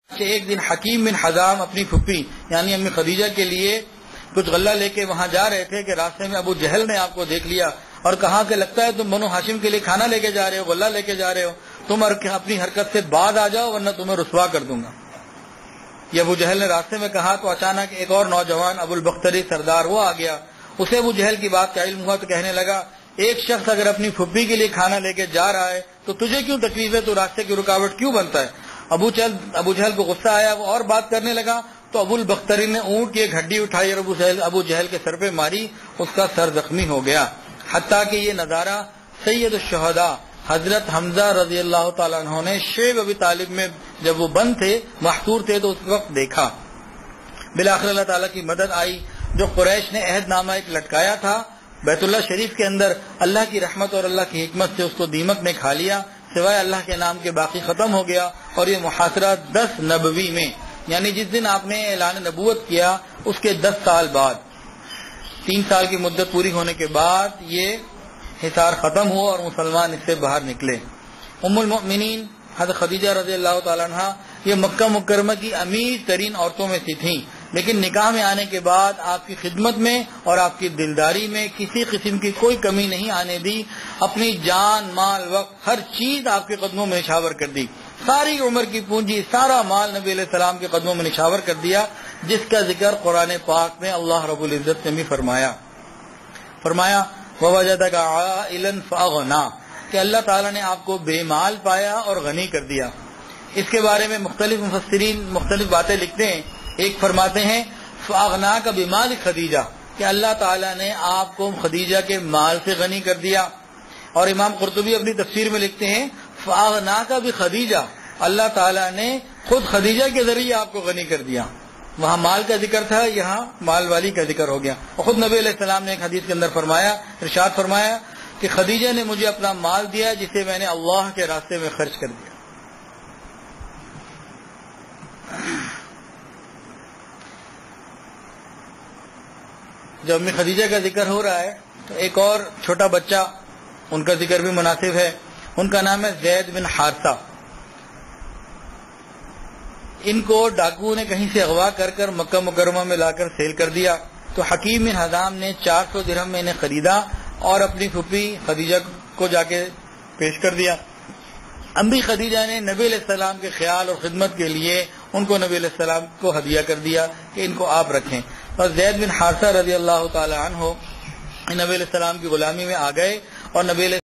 کہ ایک دن حکیم بن حزام اپنی پھپھی یعنی امی خدیجہ کے لیے کچھ غلہ لے کے وہاں جا رہے تھے کہ راستے میں ابو جہل نے آپ کو دیکھ لیا اور کہا کہ لگتا ہے تم بنو ہاشم کے لیے کھانا لے کے جا رہے ہو، غلہ لے کے جا رہے ہو، تم اپنی حرکت سے بعد آ جاؤ ورنہ تمہیں رسوا کر دوں گا۔ یہ ابو جہل نے راستے میں کہا تو اچانک ایک اور نوجوان ابو البختری سردار وہ آ گیا، اسے ابو جہل کی بات کا علم ہوا تو کہنے لگا ایک شخص اگر اپنی پھپھی کے لیے کھانا لے کے جا رہا ہے تو تجھے کیوں تکلیف ہے، تو راستے کی رکاوٹ کیوں بنتا ہے؟ ابو جہل کو غصہ آیا، وہ اور بات کرنے لگا تو ابو البختری نے اونٹ کی ایک ہڈی اٹھائی اور ابو جہل کے سر پہ ماری، اس کا سر زخمی ہو گیا۔ حتیٰ کہ یہ نظارہ سید الشہداء حضرت حمزہ رضی اللہ تعالیٰ عنہ نے شیب ابی طالب میں جب وہ بند تھے، محصور تھے، تو اس وقت دیکھا۔ بالآخر اللہ تعالیٰ کی مدد آئی۔ جو قریش نے عہد نامہ ایک لٹکایا تھا بیت اللہ شریف کے اندر، اللہ کی رحمت اور اللہ کی حکمت سے اس کو دیمک نے کھا لیا، سوائے اللہ کے نام کے باقی ختم ہو گیا۔ اور یہ محاصرہ 10 نبوی میں، یعنی جس دن آپ نے اعلان نبوت کیا اس کے 10 سال بعد، 3 سال کی مدت پوری ہونے کے بعد یہ حصار ختم ہوا اور مسلمان اس سے باہر نکلے۔ ام المؤمنین حضرت خدیجہ رضی اللہ تعالیٰ عنہ یہ مکہ مکرمہ کی امیر ترین عورتوں میں سے تھیں، لیکن نکاح میں آنے کے بعد آپ کی خدمت میں اور آپ کی دلداری میں کسی قسم کی کوئی کمی نہیں آنے دی، اپنی جان مال وقت ہر چیز آپ کے قدموں میں نچھاور کر دی، ساری عمر کی پونجی سارا مال نبی علیہ السلام کے قدموں میں نچھاور کر دیا، جس کا ذکر قرآن پاک میں اللہ رب العزت نے بھی فرمایا وَوَجَدَكَ عَائِلًا فَأَغْنَىٰ کہ اللہ تعالیٰ نے آپ کو بے مال پایا اور غنی کر دیا۔ اس کے بارے میں مختلف مفسرین مختلف باتیں لکھتے ہیں۔ ایک فرماتے ہیں فَأَغْنَاكَ بِمَالِ خدیجہ کہ اللہ تعالیٰ نے آپ کو خدیجہ کے مال سے غنی کر دیا، اور امام قرطبی اپنی تفسیر میں لکھتے ہیں فَأَغْنَاكَ بِخدیجہ اللہ تعالیٰ نے خود خدیجہ کے ذریعے آپ کو غنی کر دیا۔ وہاں مال کا ذکر تھا، یہاں مال والی کا ذکر ہو گیا۔ اور خود نبی علیہ السلام نے ایک حدیث کے اندر ارشاد فرمایا کہ خدیجہ نے مجھے اپنا مال دیا جسے میں نے اللہ کے راستے میں خرچ کر دیا۔ جب امی خدیجہ کا ذکر ہو رہا ہے تو ایک اور چھوٹا بچہ ان کا ذکر بھی مناسب ہے، ان کا نام ہے زید بن حارثہ۔ ان کو ڈاکوؤں نے کہیں سے اغوا کر کر مکہ مکرمہ میں لا کر سیل کر دیا، تو حکیم بن حزام نے 400 درہم میں انہیں خریدا اور اپنی پھوپھی خدیجہ کو جا کے پیش کر دیا۔ امی خدیجہ نے نبی علیہ السلام کے خیال اور خدمت کے لیے ان کو نبی علیہ السلام کو ہدیہ کر دیا کہ ان کو آپ رکھیں۔ اور زید بن حارثہ رضی اللہ تعالی عنہ نبی علیہ السلام کی غلامی میں آ گئے اور نبی علیہ